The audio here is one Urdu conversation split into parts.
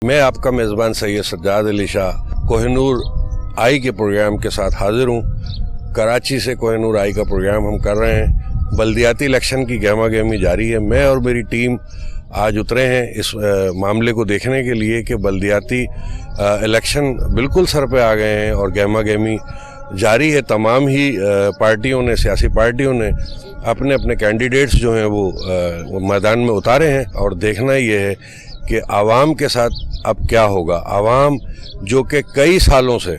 میں آپ کا میزبان سید سجاد علی شاہ کوہ نور آئی کے پروگرام کے ساتھ حاضر ہوں۔ کراچی سے کوہ نور آئی کا پروگرام ہم کر رہے ہیں۔ بلدیاتی الیکشن کی گہما گہمی جاری ہے۔ میں اور میری ٹیم آج اترے ہیں اس معاملے کو دیکھنے کے لیے کہ بلدیاتی الیکشن بالکل سر پہ آ گئے ہیں اور گہما گہمی جاری ہے۔ تمام ہی پارٹیوں نے، سیاسی پارٹیوں نے اپنے اپنے کینڈیڈیٹس جو ہیں وہ میدان میں اتارے ہیں، اور دیکھنا یہ ہے کہ عوام کے ساتھ اب کیا ہوگا۔ عوام جو کہ کئی سالوں سے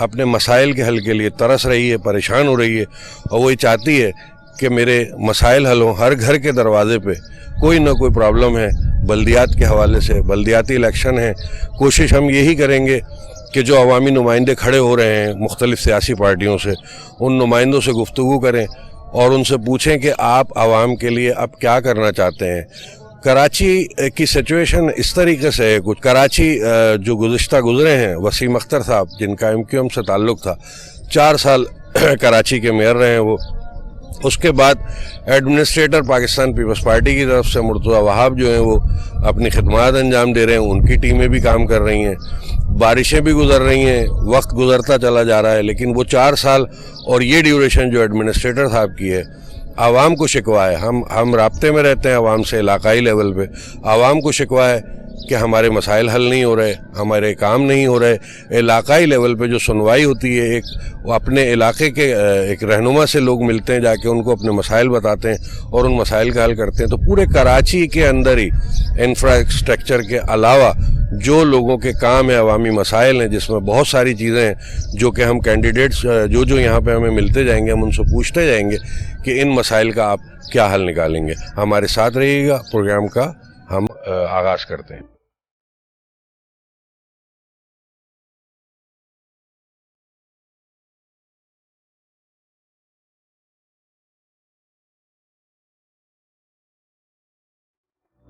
اپنے مسائل کے حل کے لیے ترس رہی ہے، پریشان ہو رہی ہے، اور وہ یہ چاہتی ہے کہ میرے مسائل حل ہوں۔ ہر گھر کے دروازے پہ کوئی نہ کوئی پرابلم ہے بلدیات کے حوالے سے، بلدیاتی الیکشن ہے۔ کوشش ہم یہی کریں گے کہ جو عوامی نمائندے کھڑے ہو رہے ہیں مختلف سیاسی پارٹیوں سے، ان نمائندوں سے گفتگو کریں اور ان سے پوچھیں کہ آپ عوام کے لیے اب کیا کرنا چاہتے ہیں۔ کراچی کی سچویشن اس طریقے سے ہے، کچھ کراچی جو گزرے ہیں، وسیم اختر صاحب جن کا MQM سے تعلق تھا، 4 سال کراچی کے میئر رہے ہیں وہ۔ اس کے بعد ایڈمنسٹریٹر پاکستان پیپلز پارٹی کی طرف سے مرتضیٰ وہاب جو ہیں وہ اپنی خدمات انجام دے رہے ہیں، ان کی ٹیمیں بھی کام کر رہی ہیں، بارشیں بھی گزر رہی ہیں، وقت گزرتا چلا جا رہا ہے، لیکن وہ 4 سال اور یہ ڈیوریشن جو ایڈمنسٹریٹر صاحب کی ہے، عوام کو شکوہ ہے۔ ہم رابطے میں رہتے ہیں عوام سے، علاقائی لیول پہ عوام کو شکوہ ہے کہ ہمارے مسائل حل نہیں ہو رہے، ہمارے کام نہیں ہو رہے۔ علاقائی لیول پہ جو سنوائی ہوتی ہے، وہ اپنے علاقے کے ایک رہنما سے لوگ ملتے ہیں، جا کے ان کو اپنے مسائل بتاتے ہیں اور ان مسائل کا حل کرتے ہیں۔ تو پورے کراچی کے اندر ہی انفراسٹرکچر کے علاوہ جو لوگوں کے کام ہیں، عوامی مسائل ہیں، جس میں بہت ساری چیزیں ہیں جو کہ ہم کینڈیڈیٹس جو یہاں پہ ہمیں ملتے جائیں گے، ہم ان سے پوچھتے جائیں گے کہ ان مسائل کا آپ کیا حل نکالیں گے۔ ہمارے ساتھ رہیے گا، پروگرام کا ہم آغاز کرتے ہیں۔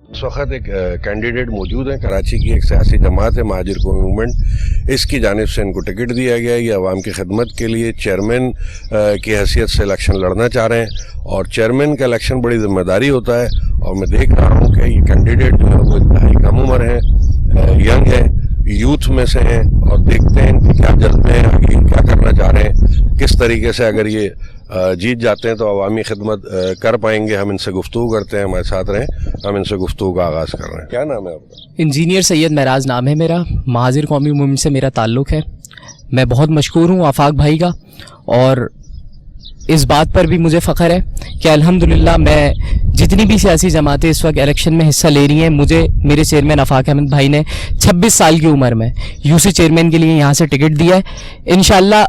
اس وقت ایک کینڈیڈیٹ موجود ہیں، کراچی کی ایک سیاسی جماعت ہے مہاجر قومی موومنٹ، اس کی جانب سے ان کو ٹکٹ دیا گیا ہے۔ یہ عوام کی خدمت کے لیے چیئرمین کی حیثیت سے الیکشن لڑنا چاہ رہے ہیں، اور چیئرمین کا الیکشن بڑی ذمہ داری ہوتا ہے، اور میں دیکھ رہا ہوں کہ یہ کینڈیڈیٹ جو ہے وہ انتہائی کم عمر ہیں، ینگ ہیں، یوتھ میں سے ہیں، اور دیکھتے ہیں کہ کیا جذبے ہیں، آگے کیا کرنا چاہ رہے ہیں، کس طریقے سے اگر یہ جیت جاتے ہیں تو عوامی خدمت کر پائیں گے۔ ہم ان سے گفتگو کرتے ہیں، ہمارے ساتھ رہیں، ہم ان سے گفتگو کا آغاز کر رہے ہیں۔ کیا نام ہے آپ کا؟ انجینئر سید معراج نام ہے میرا، مہاجر قومی موومنٹ سے میرا تعلق ہے۔ میں بہت مشکور ہوں آفاق بھائی کا، اور اس بات پر بھی مجھے فخر ہے کہ الحمدللہ میں جتنی بھی سیاسی جماعتیں اس وقت الیکشن میں حصہ لے رہی ہیں، مجھے میرے چیئرمین آفاق احمد بھائی نے 26 سال کی عمر میں UC چیئرمین کے لیے یہاں سے ٹکٹ دیا ہے۔ انشاءاللہ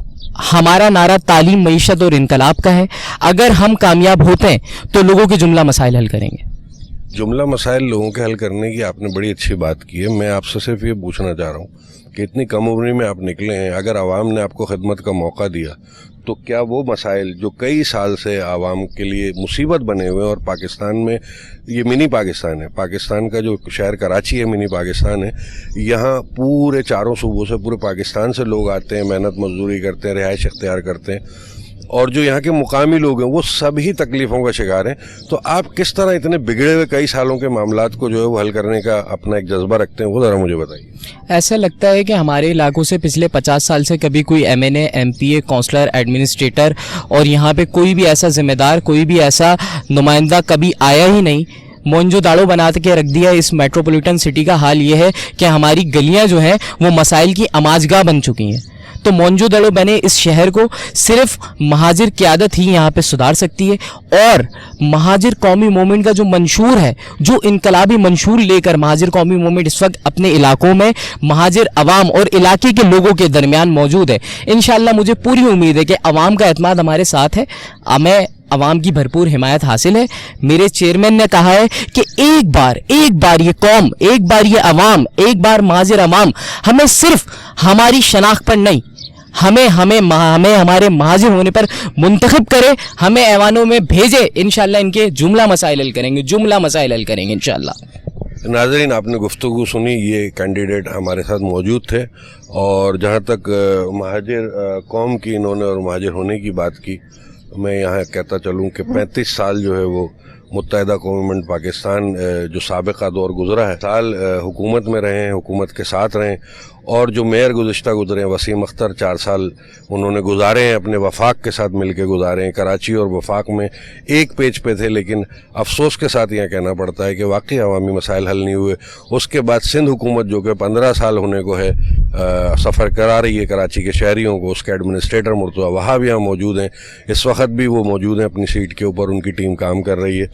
ہمارا نعرہ تعلیم، معیشت اور انقلاب کا ہے۔ اگر ہم کامیاب ہوتے ہیں تو لوگوں کے جملہ مسائل حل کریں گے۔ جملہ مسائل لوگوں کے حل کرنے کی آپ نے بڑی اچھی بات کی ہے۔ میں آپ سے صرف یہ پوچھنا چاہ رہا ہوں کہ اتنی کم عمری میں آپ نکلے ہیں، اگر عوام نے آپ کو خدمت کا موقع دیا تو کیا وہ مسائل جو کئی سال سے عوام کے لیے مصیبت بنے ہوئے ہیں، اور پاکستان میں یہ منی پاکستان ہے، پاکستان کا جو شہر کراچی ہے منی پاکستان ہے، یہاں پورے چاروں صوبوں سے، پورے پاکستان سے لوگ آتے ہیں، محنت مزدوری کرتے ہیں، رہائش اختیار کرتے ہیں، اور جو یہاں کے مقامی لوگ ہیں وہ سبھی تکلیفوں کا شکار ہیں۔ تو آپ کس طرح اتنے بگڑے ہوئے کئی سالوں کے معاملات کو جو ہے وہ حل کرنے کا اپنا ایک جذبہ رکھتے ہیں، وہ ذرا مجھے بتائیے۔ ایسا لگتا ہے کہ ہمارے علاقوں سے پچھلے 50 سال سے کبھی کوئی MNA، MPA، کونسلر، ایڈمنسٹریٹر اور یہاں پہ کوئی بھی ایسا ذمہ دار، کوئی بھی ایسا نمائندہ کبھی آیا ہی نہیں۔ مونجو داڑو بنا کے رکھ دیا اس میٹروپولیٹن سٹی کا حال یہ ہے کہ ہماری گلیاں جو ہیں وہ مسائل کی آماجگاہ بن چکی ہیں۔ تو مونجو دڑو بنے اس شہر کو صرف مہاجر قیادت ہی یہاں پہ سدھار سکتی ہے، اور مہاجر قومی موومنٹ کا جو منشور ہے، جو انقلابی منشور لے کر مہاجر قومی موومنٹ اس وقت اپنے علاقوں میں مہاجر عوام اور علاقے کے لوگوں کے درمیان موجود ہے۔ انشاءاللہ مجھے پوری امید ہے کہ عوام کا اعتماد ہمارے ساتھ ہے، ہمیں عوام کی بھرپور حمایت حاصل ہے۔ میرے چیئرمین نے کہا ہے کہ ایک بار یہ قوم، ایک بار یہ عوام، ایک بار مہاجر عوام ہمیں صرف ہماری شناخت پر نہیں، ہمیں ہمارے مہاجر ہونے پر منتخب کرے، ہمیں ایوانوں میں بھیجے، انشاءاللہ ان کے جملہ مسائل حل کریں گے انشاءاللہ۔ ناظرین، آپ نے گفتگو سنی، یہ کینڈیڈیٹ ہمارے ساتھ موجود تھے، اور جہاں تک مہاجر قوم کی انہوں نے اور مہاجر ہونے کی بات کی، میں یہاں کہتا چلوں کہ 35 سال جو ہے وہ متحدہ قوم پاکستان جو سابقہ دور گزرا ہے، سال حکومت میں رہے ہیں، حکومت کے ساتھ رہیں، اور جو میئر گزشتہ گزرے ہیں وسیم اختر 4 سال انہوں نے گزارے ہیں، اپنے وفاق کے ساتھ مل کے گزارے ہیں۔ کراچی اور وفاق میں ایک پیج پہ تھے، لیکن افسوس کے ساتھ یہ کہنا پڑتا ہے کہ واقعی عوامی مسائل حل نہیں ہوئے۔ اس کے بعد سندھ حکومت جو کہ 15 سال ہونے کو ہے سفر کرا رہی ہے کراچی کے شہریوں کو، اس کے ایڈمنسٹریٹر مرتضیٰ وہاب یہاں موجود ہیں، اس وقت بھی وہ موجود ہیں اپنی سیٹ کے اوپر، ان کی ٹیم کام کر رہی ہے،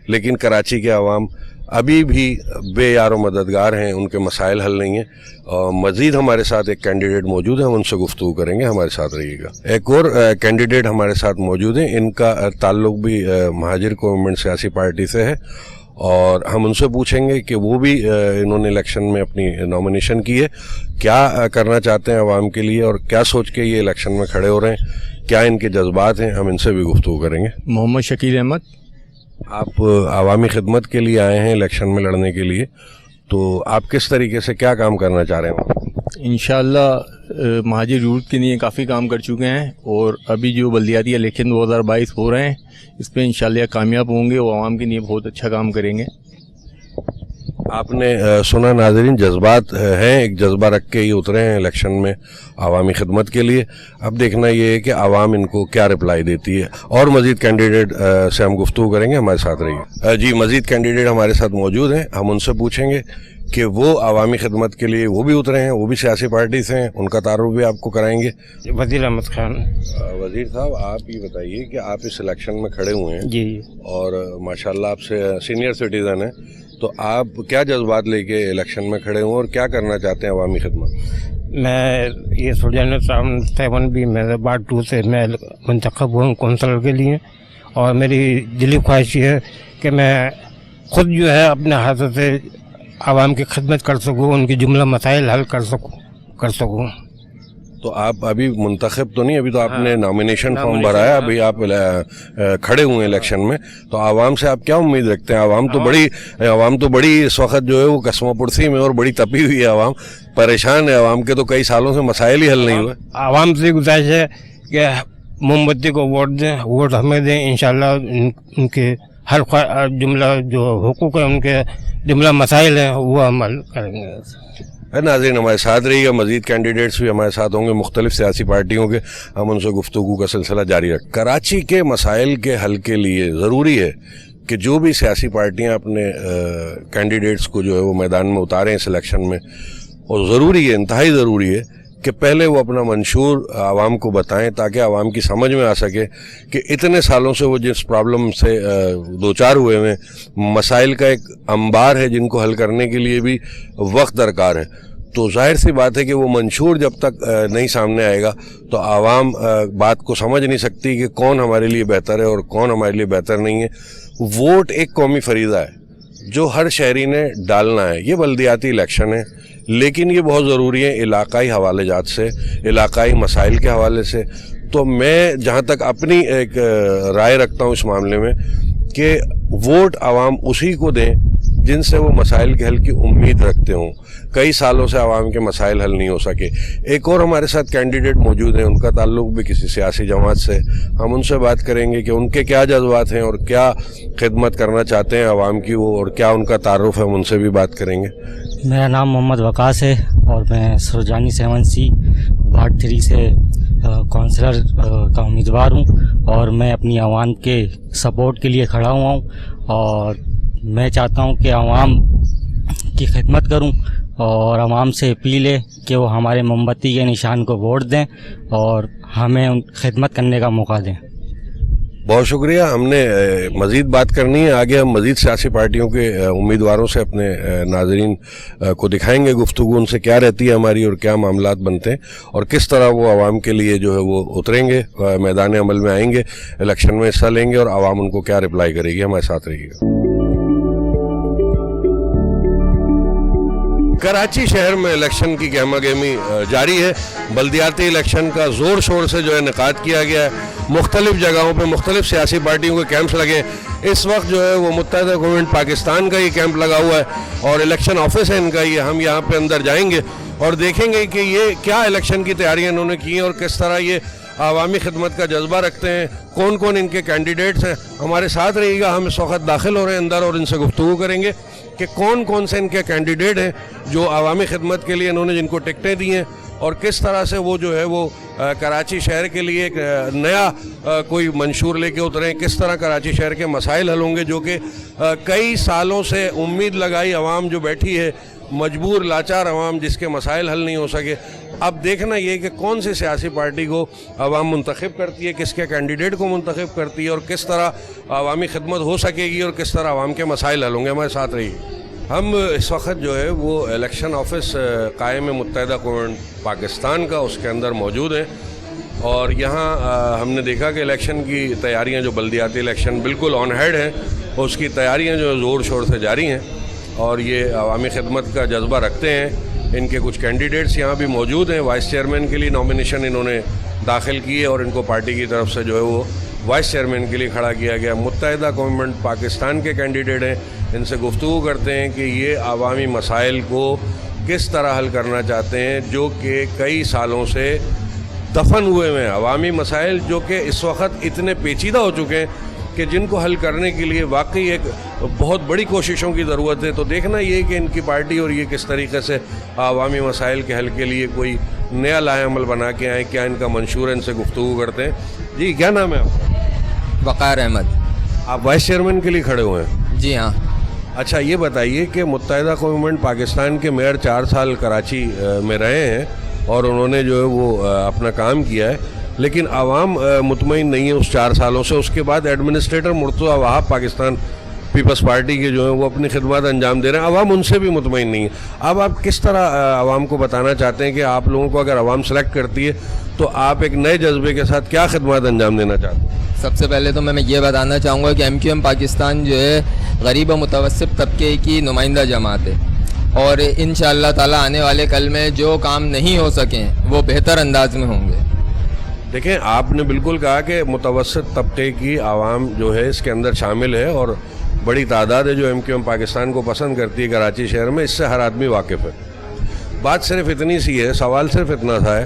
لیکن کراچی کے عوام ابھی بھی بے یار و مددگار ہیں، ان کے مسائل حل نہیں ہیں۔ مزید ہمارے ساتھ ایک کینڈیڈیٹ موجود ہے، ہم ان سے گفتگو کریں گے، ہمارے ساتھ رہیے گا۔ ایک اور کینڈیڈیٹ ہمارے ساتھ موجود ہیں، ان کا تعلق بھی مہاجر گورنمنٹ سیاسی پارٹی سے ہے، اور ہم ان سے پوچھیں گے کہ وہ بھی انہوں نے الیکشن میں اپنی نامینیشن کی ہے، کیا کرنا چاہتے ہیں عوام کے لیے اور کیا سوچ کے یہ الیکشن میں کھڑے ہو رہے ہیں، کیا ان کے جذبات ہیں، ہم ان سے بھی گفتگو کریں گے۔ محمد شکیل احمد۔ آپ عوامی خدمت کے لیے آئے ہیں الیکشن میں لڑنے کے لیے، تو آپ کس طریقے سے کیا کام کرنا چاہ رہے ہیں؟ انشاءاللہ مہاجر یوتھ کے لیے کافی کام کر چکے ہیں، اور ابھی جو بلدیاتی الیکشن 2022 ہو رہے ہیں اس پہ انشاءاللہ کامیاب ہوں گے، وہ عوام کے لیے بہت اچھا کام کریں گے۔ آپ نے سنا ناظرین، جذبات ہیں، ایک جذبہ رکھ کے ہی اترے ہیں الیکشن میں عوامی خدمت کے لیے۔ اب دیکھنا یہ ہے کہ عوام ان کو کیا رپلائی دیتی ہے، اور مزید کینڈیڈیٹ سے ہم گفتگو کریں گے، ہمارے ساتھ رہیے۔ جی، مزید کینڈیڈیٹ ہمارے ساتھ موجود ہیں، ہم ان سے پوچھیں گے کہ وہ عوامی خدمت کے لیے وہ بھی اترے ہیں، وہ بھی سیاسی پارٹی سے ہیں، ان کا تعارف بھی آپ کو کرائیں گے۔ وزیر احمد خان۔ وزیر صاحب، آپ یہ بتائیے کہ آپ اس الیکشن میں کھڑے ہوئے ہیں جی، اور ماشاءاللہ آپ سے سینئر سٹیزن ہیں، تو آپ کیا جذبات لے کے الیکشن میں کھڑے ہوئے اور کیا کرنا چاہتے ہیں عوامی خدمت؟ میں یہ سوجن 7 بھی میں وارڈ 2 سے میں منتخب ہوں کونسلر کے لیے، اور میری دلی خواہش یہ ہے کہ میں خود جو ہے اپنے ہاتھوں سے عوام کی خدمت کر سکوں، ان کی جملہ مسائل حل کر سکوں۔ تو آپ ابھی منتخب تو نہیں، ابھی تو آپ نے نامینیشن فارم بھرا ہے، ابھی آپ کھڑے ہوئے ہیں الیکشن میں، تو عوام سے آپ کیا امید رکھتے ہیں؟ عوام تو بڑی اس وقت جو ہے وہ قسمہ پرسی میں اور بڑی تپی ہوئی ہے، عوام پریشان ہے، عوام کے تو کئی سالوں سے مسائل ہی حل نہیں ہوئے۔ عوام سے گزارش ہے کہ موم بتی کو ووٹ دیں، ووٹ ہمیں دیں، انشاءاللہ ان کے ہر جملہ جو حقوق ہیں، ان کے جملہ مسائل ہیں، وہ عمل کریں گے۔ ناظرین، ہمارے ساتھ رہی گا، مزید کینڈیڈیٹس بھی ہمارے ساتھ ہوں گے مختلف سیاسی پارٹیوں کے، ہم ان سے گفتگو کا سلسلہ جاری رکھیں۔ کراچی کے مسائل کے حل کے لیے ضروری ہے کہ جو بھی سیاسی پارٹیاں اپنے کینڈیڈیٹس کو جو ہے وہ میدان میں اتاریں اس الیکشن میں، اور ضروری ہے، انتہائی ضروری ہے کہ پہلے وہ اپنا منشور عوام کو بتائیں، تاکہ عوام کی سمجھ میں آ سکے کہ اتنے سالوں سے وہ جس پرابلم سے دوچار ہوئے ہیں، مسائل کا ایک انبار ہے جن کو حل کرنے کے لیے بھی وقت درکار ہے۔ تو ظاہر سی بات ہے کہ وہ منشور جب تک نہیں سامنے آئے گا تو عوام بات کو سمجھ نہیں سکتی کہ کون ہمارے لیے بہتر ہے اور کون ہمارے لیے بہتر نہیں ہے۔ ووٹ ایک قومی فریضہ ہے جو ہر شہری نے ڈالنا ہے۔ یہ بلدیاتی الیکشن ہے، لیکن یہ بہت ضروری ہے علاقائی حوالے جات سے، علاقائی مسائل کے حوالے سے۔ تو میں جہاں تک اپنی ایک رائے رکھتا ہوں اس معاملے میں کہ ووٹ عوام اسی کو دیں جن سے وہ مسائل کے حل کی امید رکھتے ہوں۔ کئی سالوں سے عوام کے مسائل حل نہیں ہو سکے۔ ایک اور ہمارے ساتھ کینڈیڈیٹ موجود ہیں، ان کا تعلق بھی کسی سیاسی جماعت سے، ہم ان سے بات کریں گے کہ ان کے کیا جذبات ہیں اور کیا خدمت کرنا چاہتے ہیں عوام کی وہ، اور کیا ان کا تعارف ہے، ہم ان سے بھی بات کریں گے۔ میرا نام محمد وقاص ہے اور میں سرجانی 7C وارڈ 3 سے کونسلر کا امیدوار ہوں، اور میں اپنی عوام کے سپورٹ کے لیے کھڑا ہوا ہوں، اور میں چاہتا ہوں کہ عوام کی خدمت کروں، اور عوام سے اپیل ہے کہ وہ ہمارے موم بتی کے نشان کو ووٹ دیں اور ہمیں خدمت کرنے کا موقع دیں۔ بہت شکریہ۔ ہم نے مزید بات کرنی ہے، آگے ہم مزید سیاسی پارٹیوں کے امیدواروں سے اپنے ناظرین کو دکھائیں گے گفتگو ان سے کیا رہتی ہے ہماری اور کیا معاملات بنتے ہیں، اور کس طرح وہ عوام کے لیے جو ہے وہ اتریں گے، میدان عمل میں آئیں گے، الیکشن میں حصہ لیں گے، اور عوام ان کو کیا رپلائی کرے گی۔ ہمارے ساتھ رہیے گا۔ کراچی شہر میں الیکشن کی گہما گہمی جاری ہے۔ بلدیاتی الیکشن کا زور شور سے جو ہے انعقاد کیا گیا ہے، مختلف جگہوں پہ مختلف سیاسی پارٹیوں کے کیمپس لگے۔ اس وقت جو ہے وہ متحدہ گورنمنٹ پاکستان کا یہ کیمپ لگا ہوا ہے، اور الیکشن آفس ہے ان کا، یہ ہم یہاں پہ اندر جائیں گے اور دیکھیں گے کہ یہ کیا الیکشن کی تیاریاں انہوں نے کی ہیں اور کس طرح یہ عوامی خدمت کا جذبہ رکھتے ہیں, کون کون ان کے کینڈیڈیٹس ہیں. ہمارے ساتھ رہیے گا, ہم اس وقت داخل ہو رہے ہیں اندر اور ان سے گفتگو کریں گے کہ کون کون سے ان کے کینڈیڈیٹ ہیں جو عوامی خدمت کے لیے انہوں نے جن کو ٹکٹیں دی ہیں, اور کس طرح سے وہ جو ہے وہ کراچی شہر کے لیے ایک نیا کوئی منشور لے کے اترے ہیں. کس طرح کراچی شہر کے مسائل حل ہوں گے جو کہ کئی سالوں سے امید لگائی عوام جو بیٹھی ہے, مجبور لاچار عوام جس کے مسائل حل نہیں ہو سکے. اب دیکھنا یہ کہ کون سی سیاسی پارٹی کو عوام منتخب کرتی ہے, کس کے کینڈیڈیٹ کو منتخب کرتی ہے, اور کس طرح عوامی خدمت ہو سکے گی اور کس طرح عوام کے مسائل حل ہوں گے. ہمارے ساتھ رہیے. ہم اس وقت جو ہے وہ الیکشن آفس قائم متحدہ قوم پاکستان کا, اس کے اندر موجود ہیں, اور یہاں ہم نے دیکھا کہ الیکشن کی تیاریاں جو بلدیاتی الیکشن بالکل آن ہیڈ ہیں, اس کی تیاریاں جو زور شور سے جاری ہیں, اور یہ عوامی خدمت کا جذبہ رکھتے ہیں. ان کے کچھ کینڈیڈیٹس یہاں بھی موجود ہیں. وائس چیئرمین کے لیے نامینیشن انہوں نے داخل کی ہے اور ان کو پارٹی کی طرف سے جو ہے وہ وائس چیئرمین کے لیے کھڑا کیا گیا. متحدہ قوم پاکستان کے کینڈیڈیٹ ہیں, ان سے گفتگو کرتے ہیں کہ یہ عوامی مسائل کو کس طرح حل کرنا چاہتے ہیں جو کہ کئی سالوں سے دفن ہوئے ہیں. عوامی مسائل جو کہ اس وقت اتنے پیچیدہ ہو چکے ہیں کہ جن کو حل کرنے کے لیے واقعی ایک بہت بڑی کوششوں کی ضرورت ہے. تو دیکھنا یہ کہ ان کی پارٹی اور یہ کس طریقے سے عوامی مسائل کے حل کے لیے کوئی نیا لائحہ عمل بنا کے آئیں, کیا ان کا منشور ہے, ان سے گفتگو کرتے ہیں. جی کیا نام ہے آپ کا؟ وقار احمد. آپ وائس چیئرمین کے لیے کھڑے ہوئے ہیں؟ جی ہاں. اچھا یہ بتائیے کہ متحدہ قوم پاکستان کے میئر 4 سال کراچی میں رہے ہیں اور انہوں نے جو ہے وہ اپنا کام کیا ہے, لیکن عوام مطمئن نہیں ہے اس 4 سالوں سے. اس کے بعد ایڈمنسٹریٹر مرتضیٰ وہاب پاکستان پیپلز پارٹی کے جو ہیں وہ اپنی خدمات انجام دے رہے ہیں, عوام ان سے بھی مطمئن نہیں ہے. اب آپ کس طرح عوام کو بتانا چاہتے ہیں کہ آپ لوگوں کو اگر عوام سلیکٹ کرتی ہے تو آپ ایک نئے جذبے کے ساتھ کیا خدمات انجام دینا چاہتے ہیں؟ سب سے پہلے تو میں یہ بتانا چاہوں گا کہ MQM پاکستان جو ہے غریب و متوسط طبقے کی نمائندہ جماعت ہے, اور انشاءاللہ تعالی آنے والے کل میں جو کام نہیں ہو سکیں وہ بہتر انداز میں ہوں گے. دیکھیں آپ نے بالکل کہا کہ متوسط طبقے کی عوام جو ہے اس کے اندر شامل ہے, اور بڑی تعداد ہے جو MQM پاکستان کو پسند کرتی ہے کراچی شہر میں, اس سے ہر آدمی واقف ہے. بات صرف اتنی سی ہے, سوال صرف اتنا تھا ہے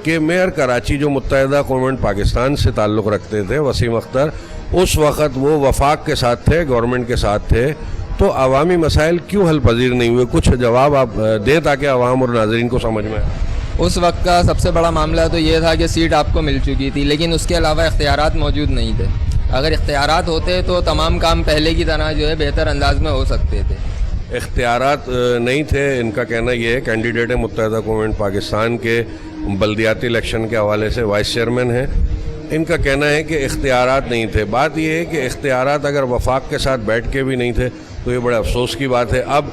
کہ میئر کراچی جو متحدہ قوم پاکستان سے تعلق رکھتے تھے, وسیم اختر, اس وقت وہ وفاق کے ساتھ تھے, گورنمنٹ کے ساتھ تھے, تو عوامی مسائل کیوں حل پذیر نہیں ہوئے؟ کچھ جواب آپ دیں تاکہ عوام اور ناظرین کو سمجھ میں آئے. اس وقت کا سب سے بڑا معاملہ تو یہ تھا کہ سیٹ آپ کو مل چکی تھی, لیکن اس کے علاوہ اختیارات موجود نہیں تھے. اگر اختیارات ہوتے تو تمام کام پہلے کی طرح جو ہے بہتر انداز میں ہو سکتے تھے. اختیارات نہیں تھے, ان کا کہنا یہ ہے. کینڈیڈیٹ متحدہ قوم پاکستان کے بلدیاتی الیکشن کے حوالے سے وائس چیئرمین ہیں, ان کا کہنا ہے کہ اختیارات نہیں تھے. بات یہ ہے کہ اختیارات اگر وفاق کے ساتھ بیٹھ کے بھی نہیں تھے تو یہ بڑے افسوس کی بات ہے. اب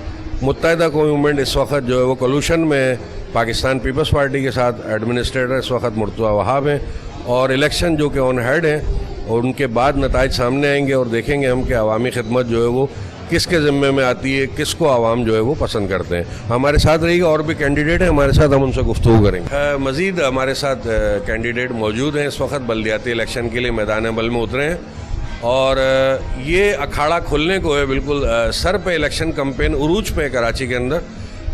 متحدہ قومی موومنٹ اس وقت جو ہے وہ کولوشن میں پاکستان پیپلز پارٹی کے ساتھ, ایڈمنسٹریٹر اس وقت مرتضیٰ وہاب ہیں, اور الیکشن جو کہ آن ہیڈ ہیں, اور ان کے بعد نتائج سامنے آئیں گے اور دیکھیں گے ہم کہ عوامی خدمت جو ہے وہ کس کے ذمے میں آتی ہے, کس کو عوام جو ہے وہ پسند کرتے ہیں. ہمارے ساتھ رہی گا, اور بھی کینڈیڈیٹ ہیں ہمارے ساتھ, ہم ان سے گفتگو کریں گے. مزید ہمارے ساتھ کینڈیڈیٹ موجود ہیں اس وقت بلدیاتی الیکشن کے لیے میدان عمل میں اترے ہیں, اور یہ اکھاڑا کھلنے کو ہے, بالکل سر پہ الیکشن کمپین عروج پہ کراچی کے اندر.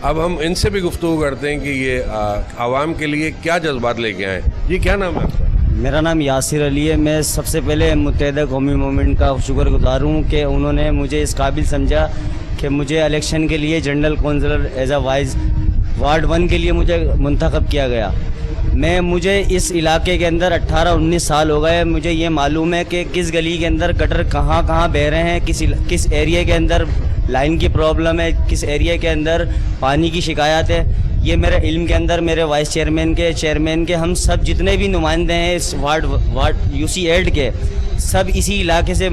اب ہم ان سے بھی گفتگو کرتے ہیں کہ یہ عوام کے لیے کیا جذبات لے کے آئیں. جی کیا نام ہے آپ کا؟ میرا نام یاسر علی ہے. میں سب سے پہلے متحدہ قومی موومنٹ کا شکر گزار ہوں کہ انہوں نے مجھے اس قابل سمجھا کہ مجھے الیکشن کے لیے general councillor as a vice ward 1 کے لیے مجھے منتخب کیا گیا. مجھے اس علاقے کے اندر 18-19 سال ہو گئے. مجھے یہ معلوم ہے کہ کس گلی کے اندر گٹر کہاں کہاں بہہ رہے ہیں, کس ایریے کے اندر لائن کی پرابلم ہے, کس ایریے کے اندر پانی کی شکایات ہے. یہ میرے علم کے اندر میرے وائس چیئرمین کے ہم سب جتنے بھی نمائندے ہیں اس وارڈ UC 8 کے, سب اسی علاقے سے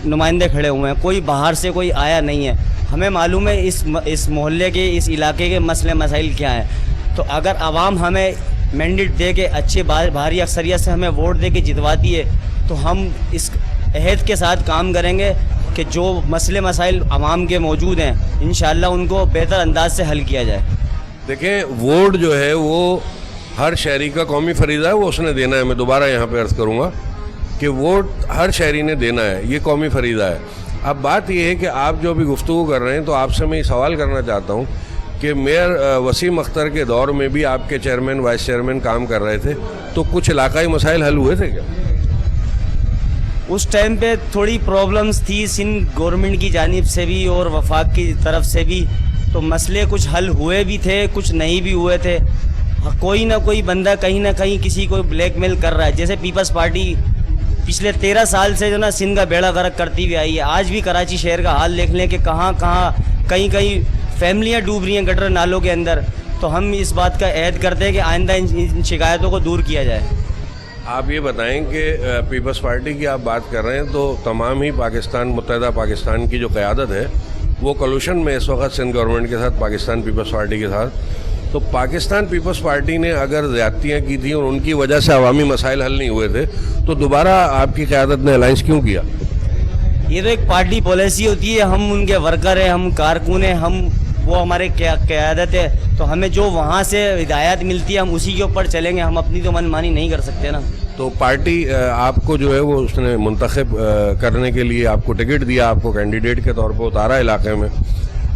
نمائندے کھڑے ہوئے ہیں. کوئی باہر سے کوئی آیا نہیں ہے. ہمیں معلوم ہے اس محلے کے, اس علاقے کے مسئلے مسائل کیا ہیں. تو اگر عوام ہمیں مینڈیٹ دے کے اچھے بھاری اکثریت سے ہمیں ووٹ دے کے جتواتی ہے تو ہم اس عہد کے ساتھ کام کریں گے کہ جو مسئلے مسائل عوام کے موجود ہیں انشاءاللہ ان کو بہتر انداز سے حل کیا جائے. دیکھیں ووٹ جو ہے وہ ہر شہری کا قومی فریضہ ہے, وہ اس نے دینا ہے. میں دوبارہ یہاں پہ عرض کروں گا کہ ووٹ ہر شہری نے دینا ہے, یہ قومی فریضہ ہے. اب بات یہ ہے کہ آپ جو بھی گفتگو کر رہے ہیں تو آپ سے میں یہ سوال کرنا چاہتا ہوں کہ میئر وسیم اختر کے دور میں بھی آپ کے چیئرمین وائس چیئرمین کام کر رہے تھے, تو کچھ علاقائی مسائل حل ہوئے تھے کیا؟ اس ٹائم پہ تھوڑی پرابلمز تھی سندھ گورنمنٹ کی جانب سے بھی اور وفاق کی طرف سے بھی, تو مسئلے کچھ حل ہوئے بھی تھے, کچھ نہیں بھی ہوئے تھے. کوئی نہ کوئی بندہ کہیں نہ کہیں کسی کو بلیک میل کر رہا ہے. جیسے پیپلز پارٹی پچھلے 13 سال سے جو نا سندھ کا بیڑا غرق کرتی ہوئی آئی ہے. آج بھی کراچی شہر کا حال دیکھ لیں کہ کہاں کہیں فیملیاں ڈوب رہی ہیں گٹر نالوں کے اندر. تو ہم اس بات کا عہد کرتے ہیں کہ آئندہ ان شکایتوں کو دور کیا جائے. آپ یہ بتائیں کہ پیپلز پارٹی کی آپ بات کر رہے ہیں, تو تمام ہی پاکستان متحدہ پاکستان کی جو قیادت ہے وہ کولوشن میں اس وقت سندھ گورنمنٹ کے ساتھ, پاکستان پیپلز پارٹی کے ساتھ. تو پاکستان پیپلز پارٹی نے اگر زیادتیاں کی تھیں اور ان کی وجہ سے عوامی مسائل حل نہیں ہوئے تھے, تو دوبارہ آپ کی قیادت نے الائنس کیوں کیا؟ یہ تو ایک پارٹی پالیسی ہوتی ہے. ہم ان کے ورکر ہیں, ہم کارکن ہیں, وہ ہمارے قیادت ہے, تو ہمیں جو وہاں سے ہدایات ملتی ہے ہم اسی کے اوپر چلیں گے. ہم اپنی تو من مانی نہیں کر سکتے نا. تو پارٹی آپ کو جو ہے وہ اس نے منتخب کرنے کے لیے آپ کو ٹکٹ دیا, آپ کو کینڈیڈیٹ کے طور پہ اتارا علاقے میں.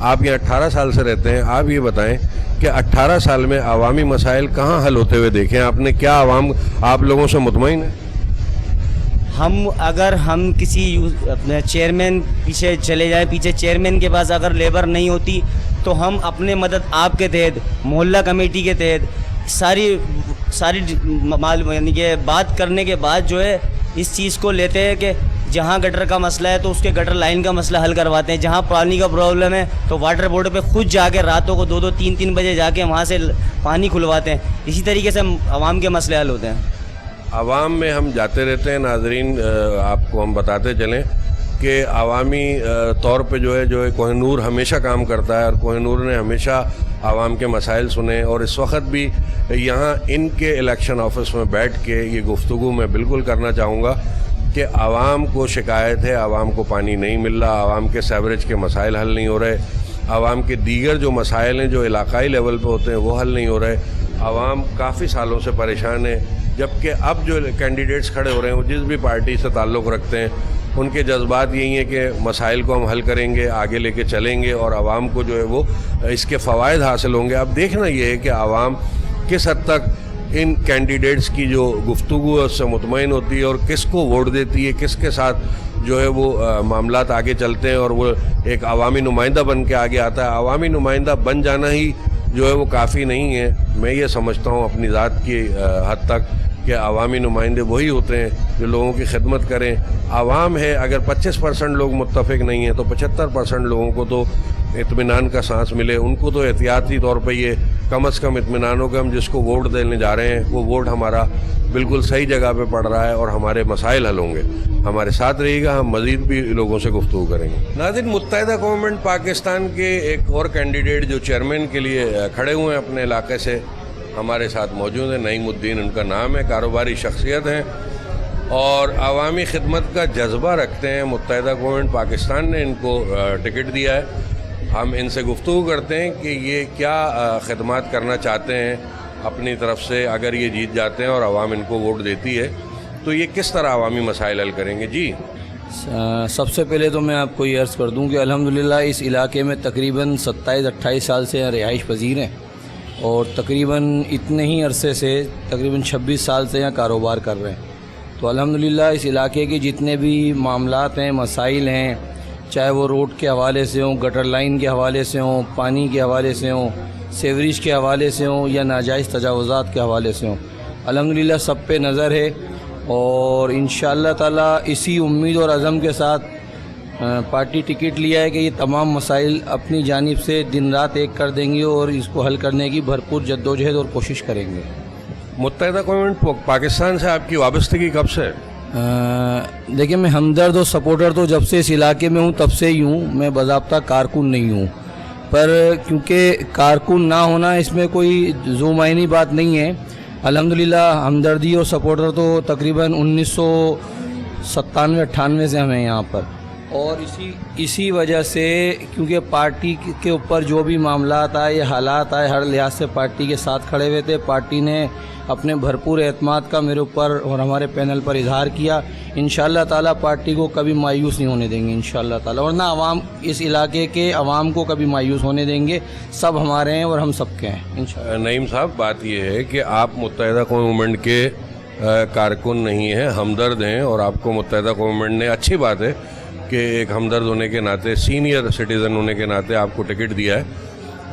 آپ یہاں 18 سال سے رہتے ہیں, آپ یہ بتائیں کہ 18 سال میں عوامی مسائل کہاں حل ہوتے ہوئے دیکھیں آپ نے؟ کیا عوام آپ لوگوں سے مطمئن ہے؟ ہم کسی اپنے چیئرمین پیچھے چلے جائیں, پیچھے چیئرمین کے پاس اگر لیبر نہیں ہوتی تو ہم اپنے مدد آپ کے تحت, محلہ کمیٹی کے تحت ساری یعنی کہ بات کرنے کے بعد جو ہے اس چیز کو لیتے ہیں کہ جہاں گٹر کا مسئلہ ہے تو اس کے گٹر لائن کا مسئلہ حل کرواتے ہیں. جہاں پانی کا پرابلم ہے تو واٹر بورڈ پہ خود جا کے راتوں کو 2-2 3-3 بجے جا کے وہاں سے پانی کھلواتے ہیں. اسی طریقے سے عوام کے مسئلے حل ہوتے ہیں. عوام میں ہم جاتے رہتے ہیں ناظرین, آپ کو ہم بتاتے چلیں کہ عوامی طور پہ جو ہے کوہ نور ہمیشہ کام کرتا ہے, اور کوہ نور نے ہمیشہ عوام کے مسائل سنے. اور اس وقت بھی یہاں ان کے الیکشن آفس میں بیٹھ کے یہ گفتگو میں بالکل کرنا چاہوں گا کہ عوام کو شکایت ہے, عوام کو پانی نہیں مل رہا, عوام کے سیوریج کے مسائل حل نہیں ہو رہے, عوام کے دیگر جو مسائل ہیں جو علاقائی لیول پہ ہوتے ہیں وہ حل نہیں ہو رہے. عوام کافی سالوں سے پریشان ہے, جبکہ اب جو کینڈیڈیٹس کھڑے ہو رہے ہیں وہ جس بھی پارٹی سے تعلق رکھتے ہیں ان کے جذبات یہی ہیں کہ مسائل کو ہم حل کریں گے, آگے لے کے چلیں گے, اور عوام کو جو ہے وہ اس کے فوائد حاصل ہوں گے. اب دیکھنا یہ ہے کہ عوام کس حد تک ان کینڈیڈیٹس کی جو گفتگو ہے اس سے مطمئن ہوتی ہے, اور کس کو ووٹ دیتی ہے, کس کے ساتھ جو ہے وہ معاملات آگے چلتے ہیں, اور وہ ایک عوامی نمائندہ بن کے آگے آتا ہے. عوامی نمائندہ بن جانا ہی جو ہے وہ کافی نہیں ہے. میں یہ سمجھتا ہوں اپنی ذات کی حد تک کہ عوامی نمائندے وہی ہوتے ہیں جو لوگوں کی خدمت کریں. عوام ہے, اگر 25% لوگ متفق نہیں ہیں تو 75% لوگوں کو تو اطمینان کا سانس ملے. ان کو تو احتیاطی طور پہ یہ کم از کم اطمینان ہو کہ ہم جس کو ووٹ دینے جا رہے ہیں وہ ووٹ ہمارا بالکل صحیح جگہ پہ پڑ رہا ہے اور ہمارے مسائل حل ہوں گے. ہمارے ساتھ رہیے گا, ہم مزید بھی لوگوں سے گفتگو کریں گے. ناظرین, متحدہ گورنمنٹ پاکستان کے ایک اور کینڈیڈیٹ جو چیئرمین کے لیے کھڑے ہوئے ہیں اپنے علاقے سے, ہمارے ساتھ موجود ہیں. نعیم الدین ان کا نام ہے, کاروباری شخصیت ہیں اور عوامی خدمت کا جذبہ رکھتے ہیں. متحدہ گورنمنٹ پاکستان نے ان کو ٹکٹ دیا ہے. ہم ان سے گفتگو کرتے ہیں کہ یہ کیا خدمات کرنا چاہتے ہیں اپنی طرف سے. اگر یہ جیت جاتے ہیں اور عوام ان کو ووٹ دیتی ہے تو یہ کس طرح عوامی مسائل حل کریں گے. جی, سب سے پہلے تو میں آپ کو یہ عرض کر دوں کہ الحمدللہ اس علاقے میں تقریباً 27-28 سال سے رہائش پذیر ہیں, اور تقریباً اتنے ہی عرصے سے تقریباً 26 سال سے یہاں کاروبار کر رہے ہیں. تو الحمدللہ اس علاقے کے جتنے بھی معاملات ہیں, مسائل ہیں, چاہے وہ روڈ کے حوالے سے ہوں, گٹر لائن کے حوالے سے ہوں, پانی کے حوالے سے ہوں, سیوریج کے حوالے سے ہوں, یا ناجائز تجاوزات کے حوالے سے ہوں, الحمدللہ سب پہ نظر ہے. اور انشاءاللہ تعالیٰ اسی امید اور عزم کے ساتھ پارٹی ٹکٹ لیا ہے کہ یہ تمام مسائل اپنی جانب سے دن رات ایک کر دیں گے اور اس کو حل کرنے کی بھرپور جدوجہد اور کوشش کریں گے. متحدہ گورنمنٹ پاکستان سے آپ کی وابستگی کب سے ہے؟ دیکھیں, میں ہمدرد اور سپورٹر تو جب سے اس علاقے میں ہوں تب سے ہی ہوں. میں باضابطہ کارکن نہیں ہوں, پر کیونکہ کارکن نہ ہونا اس میں کوئی ذو معنی بات نہیں ہے. الحمدللہ ہمدردی اور سپورٹر تو تقریباً 1997-98 سے ہمیں یہاں پر, اور اسی وجہ سے کیونکہ پارٹی کے اوپر جو بھی معاملات آئے, حالات آئے, ہر لحاظ سے پارٹی کے ساتھ کھڑے ہوئے تھے. پارٹی نے اپنے بھرپور اعتماد کا میرے اوپر اور ہمارے پینل پر اظہار کیا. انشاءاللہ تعالیٰ پارٹی کو کبھی مایوس نہیں ہونے دیں گے انشاءاللہ تعالیٰ, اور نہ عوام اس علاقے کے عوام کو کبھی مایوس ہونے دیں گے. سب ہمارے ہیں اور ہم سب کے ہیں انشاءاللہ. نعیم صاحب, بات یہ ہے کہ آپ متحدہ قوم موومنٹ کے کارکن نہیں ہیں, ہمدرد ہیں, اور آپ کو متحدہ قوم موومنٹ نے, اچھی بات ہے کہ ایک ہمدرد ہونے کے ناطے, سینئر سٹیزن ہونے کے ناطے آپ کو ٹکٹ دیا ہے.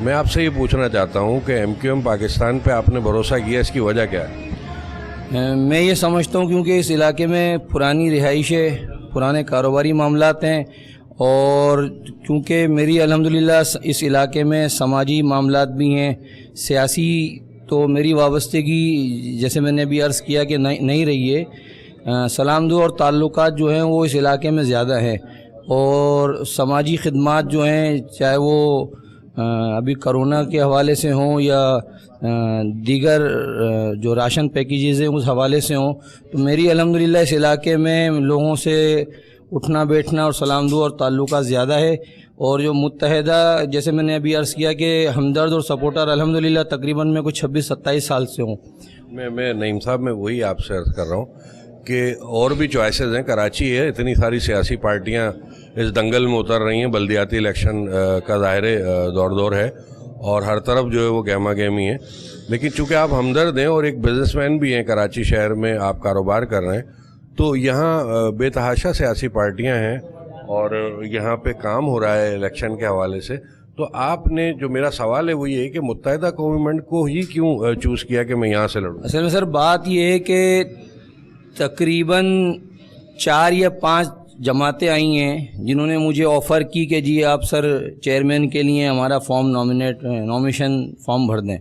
میں آپ سے یہ پوچھنا چاہتا ہوں کہ MQM پاکستان پہ آپ نے بھروسہ کیا, اس کی وجہ کیا ہے؟ میں یہ سمجھتا ہوں کیونکہ اس علاقے میں پرانی رہائش ہے, پرانے کاروباری معاملات ہیں, اور کیونکہ میری الحمدللہ اس علاقے میں سماجی معاملات بھی ہیں, سیاسی تو میری وابستگی جیسے میں نے ابھی عرض کیا کہ نہیں رہی ہے. سلام دعا اور تعلقات جو ہیں وہ اس علاقے میں زیادہ ہیں, اور سماجی خدمات جو ہیں چاہے وہ ابھی کرونا کے حوالے سے ہوں یا دیگر جو راشن پیکیجز ہیں اس حوالے سے ہوں, تو میری الحمدللہ اس علاقے میں لوگوں سے اٹھنا بیٹھنا اور سلام دعا اور تعلقات زیادہ ہے. اور جو متحدہ, جیسے میں نے ابھی عرض کیا کہ ہمدرد اور سپورٹر الحمدللہ تقریباً میں کچھ 26-27 سال سے ہوں. میں نعیم صاحب, میں وہی آپ سے عرض کر رہا ہوں کہ اور بھی چوائسیز ہیں. کراچی ہے, اتنی ساری سیاسی پارٹیاں اس دنگل میں اتر رہی ہیں, بلدیاتی الیکشن کا ظاہر دور ہے, اور ہر طرف جو ہے وہ گہما گہمی ہے. لیکن چونکہ آپ ہمدرد ہیں اور ایک بزنس مین بھی ہیں, کراچی شہر میں آپ کاروبار کر رہے ہیں, تو یہاں بے تحاشا سیاسی پارٹیاں ہیں اور یہاں پہ کام ہو رہا ہے الیکشن کے حوالے سے. تو آپ نے, جو میرا سوال ہے وہ یہ ہے کہ متحدہ قوم موومنٹ کو ہی کیوں چوز کیا کہ میں یہاں سے لڑوں؟ اصل میں سر بات یہ ہے کہ تقریباً 4 یا 5 جماعتیں آئی ہیں جنہوں نے مجھے آفر کی کہ جی آپ سر چیئرمین کے لیے ہمارا نومیشن فارم بھر دیں.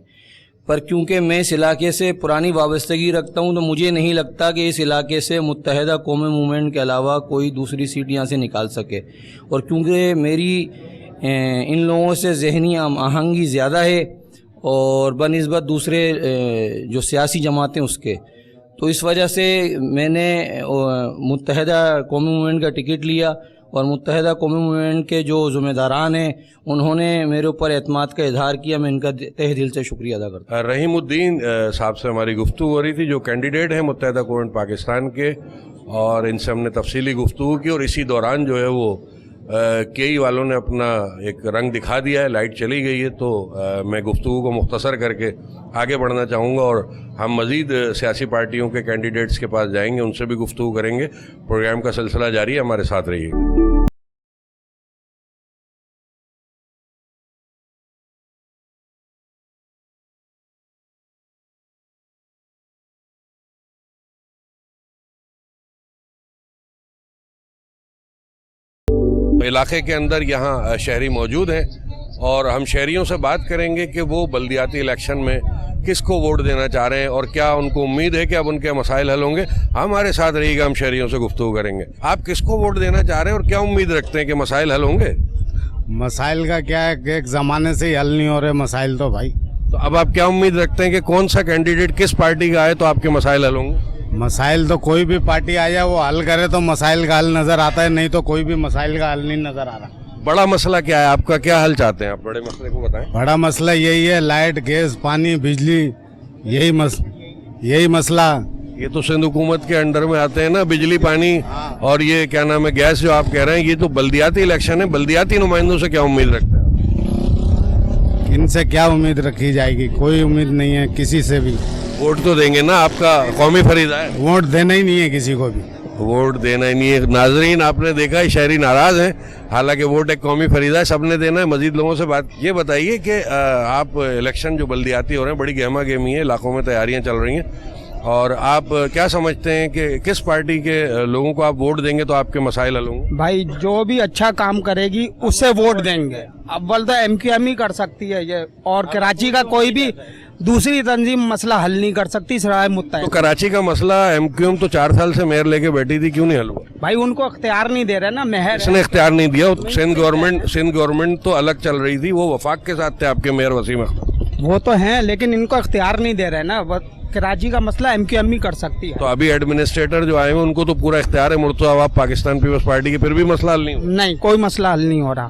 پر کیونکہ میں اس علاقے سے پرانی وابستگی رکھتا ہوں تو مجھے نہیں لگتا کہ اس علاقے سے متحدہ قومی موومنٹ کے علاوہ کوئی دوسری سیٹ یہاں سے نکال سکے. اور کیونکہ میری ان لوگوں سے ذہنی ہم آہنگی زیادہ ہے اور بنسبت دوسرے جو سیاسی جماعتیں اس کے, تو اس وجہ سے میں نے متحدہ قومی موومنٹ کا ٹکٹ لیا. اور متحدہ قومی موومنٹ کے جو ذمہ داران ہیں انہوں نے میرے اوپر اعتماد کا اظہار کیا, میں ان کا تہ دل سے شکریہ ادا کرتا ہوں. رحیم الدین صاحب سے ہماری گفتگو ہو رہی تھی, جو کینڈیڈیٹ ہیں متحدہ قوم موومنٹ پاکستان کے, اور ان سے ہم نے تفصیلی گفتگو کی. اور اسی دوران جو ہے وہ کئی والوں نے اپنا ایک رنگ دکھا دیا ہے, لائٹ چلی گئی ہے. تو میں گفتگو کو مختصر کر کے آگے بڑھنا چاہوں گا, اور ہم مزید سیاسی پارٹیوں کے کینڈیڈیٹس کے پاس جائیں گے, ان سے بھی گفتگو کریں گے. پروگرام کا سلسلہ جاری ہے, ہمارے ساتھ رہیے. علاقے کے اندر یہاں شہری موجود ہیں, اور ہم شہریوں سے بات کریں گے کہ وہ بلدیاتی الیکشن میں کس کو ووٹ دینا چاہ رہے ہیں, اور کیا ان کو امید ہے کہ اب ان کے مسائل حل ہوں گے. ہمارے ساتھ رہیے گا, ہم شہریوں سے گفتگو کریں گے. آپ کس کو ووٹ دینا چاہ رہے ہیں اور کیا امید رکھتے ہیں کہ مسائل حل ہوں گے؟ مسائل کا کیا ہے کہ ایک زمانے سے ہی حل نہیں ہو رہے مسائل تو بھائی. تو اب آپ کیا امید رکھتے ہیں کہ کون سا کینڈیڈیٹ کس پارٹی کا آئے تو آپ کے مسائل حل ہوں گے؟ مسائل تو کوئی بھی پارٹی آ جائے وہ حل کرے تو مسائل کا حل نظر آتا ہے, نہیں تو کوئی بھی مسائل کا حل نہیں نظر آ رہا. بڑا مسئلہ کیا ہے آپ کا, کیا حل چاہتے ہیں آپ بڑے مسئلے کو بتائیں؟ بڑا مسئلہ یہی ہے, لائٹ, گیس, پانی, بجلی, یہی مسئلہ. یہ تو سندھ حکومت کے انڈر میں آتے ہیں نا, بجلی, پانی, اور یہ کیا نام ہے گیس جو آپ کہہ رہے ہیں. یہ تو بلدیاتی الیکشن ہے, بلدیاتی نمائندوں سے کیا امید رکھتے ہیں؟ ان سے کیا امید رکھی جائے گی, کوئی امید نہیں ہے کسی سے بھی. ووٹ تو دیں گے نا, آپ کا قومی فریضہ ہے. ووٹ دینا ہی نہیں ہے کسی کو بھی, ووٹ دینا ہی نہیں ہے. ناظرین آپ نے دیکھا ہے شہری ناراض ہیں, حالانکہ ووٹ ایک قومی فریضہ ہے, سب نے دینا ہے. مزید لوگوں سے بات. یہ بتائیے کہ آپ الیکشن جو بلدیاتی ہو رہے ہیں بڑی گہما گہمی ہے, علاقوں میں تیاریاں چل رہی ہیں, اور آپ کیا سمجھتے ہیں کہ کس پارٹی کے لوگوں کو آپ ووٹ دیں گے تو آپ کے مسائل حل ہوں گے؟ بھائی جو بھی اچھا کام کرے گی اس سے ووٹ دیں گے. اول تو MQM ہی کر سکتی ہے یہ, اور کراچی کا کوئی بھی دوسری تنظیم مسئلہ حل نہیں کر سکتی سرائے متحدہ. تو کراچی کا مسئلہ MQM تو 4 سال سے میئر لے کے بیٹھی تھی, کیوں نہیں حل ہوا؟ بھائی ان کو اختیار نہیں دے رہے نا, مہر اس نے اختیار نہیں دیا. سندھ گورنمنٹ تو الگ چل رہی تھی, وہ وفاق کے ساتھ تھے آپ کے میئر وسیم اختر. وہ تو ہیں لیکن ان کو اختیار نہیں دے رہے نا. کراچی کا مسئلہ MQM ہی کر سکتی ہے. تو ابھی ایڈمنسٹریٹر جو آئے ہیں ان کو تو پورا اختیار ہے. مرتضی عواب پاکستان پیپلز پارٹی کے, پھر بھی مسئلہ حل نہیں ہوا. نہیں, کوئی مسئلہ حل نہیں ہو رہا.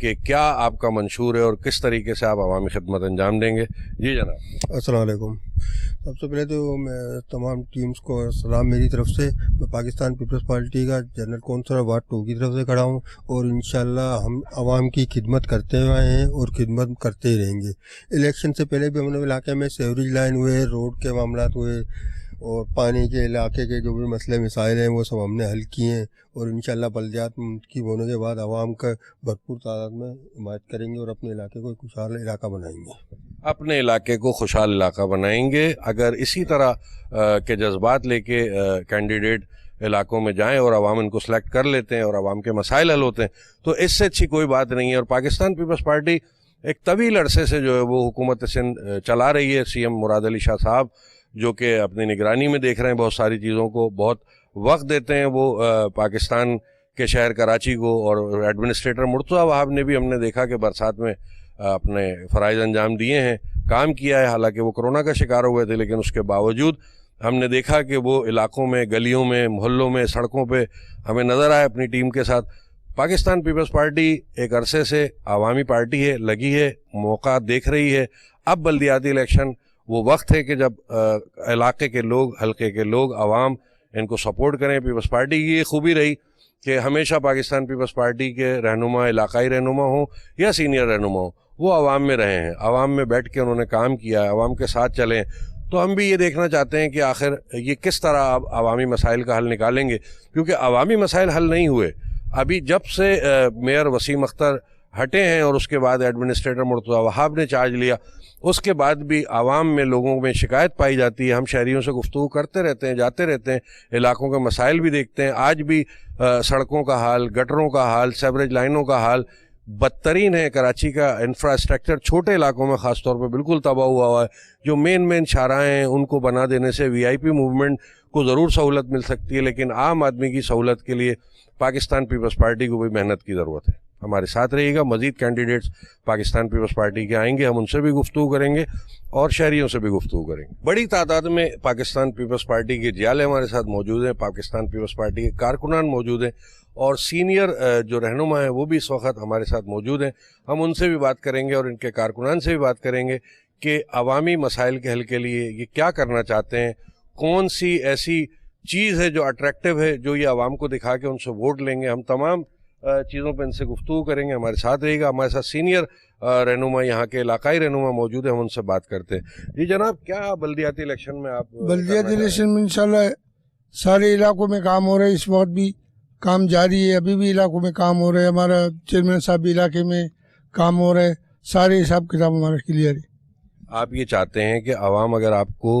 کہ کیا آپ کا منشور ہے اور کس طریقے سے آپ عوامی خدمت انجام دیں گے. جی جناب. السلام علیکم. سب سے پہلے تو میں تمام ٹیمز کو سلام میری طرف سے. میں پاکستان پیپلز پارٹی کا جنرل کونسلر وارڈ 2 کی طرف سے کھڑا ہوں اور انشاءاللہ ہم عوام کی خدمت کرتے ہوئے ہیں اور خدمت کرتے ہی رہیں گے. الیکشن سے پہلے بھی ہم نے علاقے میں سیوریج لائن ہوئے, روڈ کے معاملات ہوئے اور پانی کے علاقے کے جو بھی مسئلے مسائل ہیں وہ سب ہم نے حل کیے ہیں اور انشاءاللہ بلدیات منتخب ہونے کے بعد عوام کا بھرپور تعداد میں حمایت کریں گے اور اپنے علاقے کو خوشحال علاقہ بنائیں گے. اپنے علاقے کو خوشحال علاقہ بنائیں گے. اگر اسی طرح کے جذبات لے کے کینڈیڈیٹ علاقوں میں جائیں اور عوام ان کو سلیکٹ کر لیتے ہیں اور عوام کے مسائل حل ہوتے ہیں تو اس سے اچھی کوئی بات نہیں ہے. اور پاکستان پیپلز پارٹی ایک طویل عرصے سے جو ہے وہ حکومت سندھ چلا رہی ہے. سی ایم مراد علی شاہ صاحب جو کہ اپنی نگرانی میں دیکھ رہے ہیں بہت ساری چیزوں کو, بہت وقت دیتے ہیں وہ پاکستان کے شہر کراچی کو. اور ایڈمنسٹریٹر مرتضیٰ وہاب نے بھی ہم نے دیکھا کہ برسات میں اپنے فرائض انجام دیے ہیں, کام کیا ہے. حالانکہ وہ کرونا کا شکار ہوئے تھے لیکن اس کے باوجود ہم نے دیکھا کہ وہ علاقوں میں, گلیوں میں, محلوں میں, سڑکوں پہ ہمیں نظر آئے اپنی ٹیم کے ساتھ. پاکستان پیپلز پارٹی ایک عرصے سے عوامی پارٹی ہے, لگی ہے, موقع دیکھ رہی ہے. اب بلدیاتی الیکشن وہ وقت ہے کہ جب علاقے کے لوگ, حلقے کے لوگ, عوام ان کو سپورٹ کریں. پیپلز پارٹی کی یہ خوبی رہی کہ ہمیشہ پاکستان پیپلز پارٹی کے رہنما, علاقائی رہنما ہوں یا سینئر رہنما ہوں, وہ عوام میں رہے ہیں, عوام میں بیٹھ کے انہوں نے کام کیا ہے, عوام کے ساتھ چلیں. تو ہم بھی یہ دیکھنا چاہتے ہیں کہ آخر یہ کس طرح آپ عوامی مسائل کا حل نکالیں گے, کیونکہ عوامی مسائل حل نہیں ہوئے. ابھی جب سے میئر وسیم اختر ہٹے ہیں اور اس کے بعد ایڈمنسٹریٹر مرتضیٰ وہاب نے چارج لیا, اس کے بعد بھی عوام میں, لوگوں میں شکایت پائی جاتی ہے. ہم شہریوں سے گفتگو کرتے رہتے ہیں, جاتے رہتے ہیں, علاقوں کے مسائل بھی دیکھتے ہیں. آج بھی سڑکوں کا حال, گٹروں کا حال, سیوریج لائنوں کا حال بدترین ہے. کراچی کا انفراسٹرکچر چھوٹے علاقوں میں خاص طور پہ بالکل تباہ ہوا ہے. جو مین شاہراہیں ہیں ان کو بنا دینے سے وی آئی پی موومنٹ کو ضرور سہولت مل سکتی ہے, لیکن عام آدمی کی سہولت کے لیے پاکستان پیپلز پارٹی کو بھی محنت کی ضرورت ہے. ہمارے ساتھ رہیے گا. مزید کینڈیڈیٹس پاکستان پیپلز پارٹی کے آئیں گے, ہم ان سے بھی گفتگو کریں گے اور شہریوں سے بھی گفتگو کریں گے. بڑی تعداد میں پاکستان پیپلز پارٹی کے جیالے ہمارے ساتھ موجود ہیں, پاکستان پیپلز پارٹی کے کارکنان موجود ہیں اور سینئر جو رہنما ہیں وہ بھی اس وقت ہمارے ساتھ موجود ہیں. ہم ان سے بھی بات کریں گے اور ان کے کارکنان سے بھی بات کریں گے کہ عوامی مسائل کے حل کے لیے یہ کیا کرنا چاہتے ہیں, کون سی ایسی چیز ہے جو اٹریکٹیو ہے جو یہ عوام کو دکھا کے ان سے ووٹ لیں گے. ہم تمام چیزوں پہ ان سے گفتگو کریں گے. ہمارے ساتھ رہے گا. ہمارے ساتھ سینئر رہنما, یہاں کے علاقائی رہنما موجود ہیں, ہم ان سے بات کرتے ہیں. جی جناب, کیا بلدیاتی الیکشن میں آپ بلدیاتی الیکشن میں انشاءاللہ سارے علاقوں میں کام ہو رہا ہے. اس وقت بھی کام جاری ہے, ابھی بھی علاقوں میں کام ہو رہا ہے. ہمارا چیئرمین صاحب بھی علاقے میں کام ہو رہا ہے. سارے حساب کتاب ہمارا کلیئر ہے. آپ یہ چاہتے ہیں کہ عوام اگر آپ کو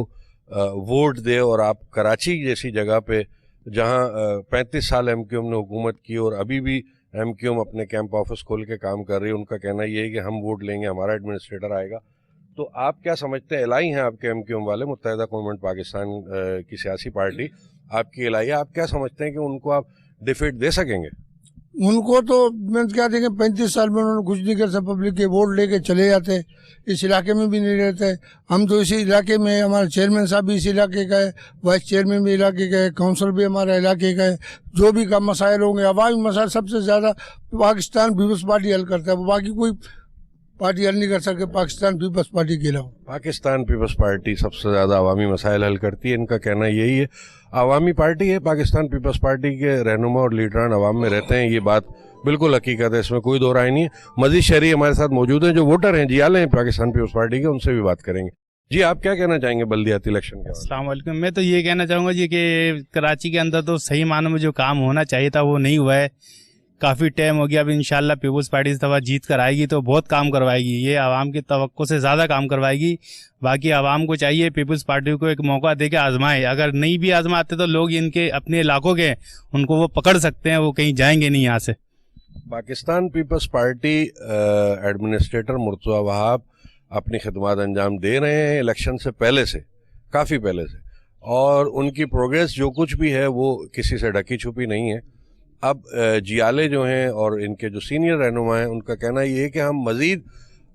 ووٹ دے اور آپ کراچی جیسی جگہ پہ جہاں 35 سال ایم کیو ایم نے حکومت کی اور ابھی بھی ایم کیو ایم اپنے کیمپ آفس کھول کے کام کر رہی ہے, ان کا کہنا یہ ہے کہ ہم ووٹ لیں گے, ہمارا ایڈمنسٹریٹر آئے گا, تو آپ کیا سمجھتے ہیں؟ الہی ہیں آپ کے ایم کیو ایم والے, متحدہ قومنٹ پاکستان کی سیاسی پارٹی آپ کی الہی ہے, آپ کیا سمجھتے ہیں کہ ان کو آپ ڈیفیٹ دے سکیں گے؟ ان کو تو میں کیا دیں گے, 35 سال میں انہوں نے کچھ نہیں کر سکتا. پبلک کے ووٹ لے کے چلے جاتے, اس علاقے میں بھی نہیں رہتے. ہم تو اسی علاقے میں, ہمارے چیئرمین صاحب بھی اس علاقے کا ہے, وائس چیئرمین بھی علاقے کا ہے, کونسل بھی ہمارے علاقے کا ہے. جو بھی کام مسائل ہوں گے, عوامی مسائل سب سے زیادہ پاکستان پیپلز پارٹی حل کرتا ہے. وہ باقی کوئی پارٹی حل نہیں کر سکتے پاکستان پیپلز پارٹی کے علاوہ. پاکستان پیپلز پارٹی سب سے زیادہ عوامی مسائل حل کرتی ہے, ان کا کہنا یہی ہے. عوامی پارٹی ہے پاکستان پیپلز پارٹی کے رہنما اور لیڈران عوام میں رہتے ہیں, یہ بات بالکل حقیقت ہے, اس میں کوئی دو رائے نہیں ہے. مزید شہری ہمارے ساتھ موجود ہیں جو ووٹر ہیں, جیالے ہیں پاکستان پیپلز پارٹی کے, ان سے بھی بات کریں گے. جی آپ کیا کہنا چاہیں گے بلدیاتی الیکشن کے؟ السلام علیکم. میں تو یہ کہنا چاہوں گا جی کہ کراچی کے اندر تو صحیح معنوں میں جو کام ہونا چاہیے تھا وہ نہیں ہوا ہے. کافی ٹائم ہو گیا. اب انشاءاللہ پیپلز پارٹی اس دفعہ جیت کر آئے گی تو بہت کام کروائے گی, یہ عوام کی توقع سے زیادہ کام کروائے گی. باقی عوام کو چاہیے پیپلز پارٹی کو ایک موقع دے کے آزمائے. اگر نہیں بھی آزماتے تو لوگ ان کے اپنے علاقوں کے ان کو وہ پکڑ سکتے ہیں, وہ کہیں جائیں گے نہیں یہاں سے. پاکستان پیپلز پارٹی ایڈمنسٹریٹر مرتضیٰ وہاب اپنی خدمات انجام دے رہے ہیں الیکشن سے پہلے سے, کافی پہلے سے, اور ان کی پروگریس جو کچھ بھی ہے وہ کسی سے ڈھکی چھپی نہیں ہے. اب جیالے جو ہیں اور ان کے جو سینئر رہنما ہیں ان کا کہنا یہ ہے کہ ہم مزید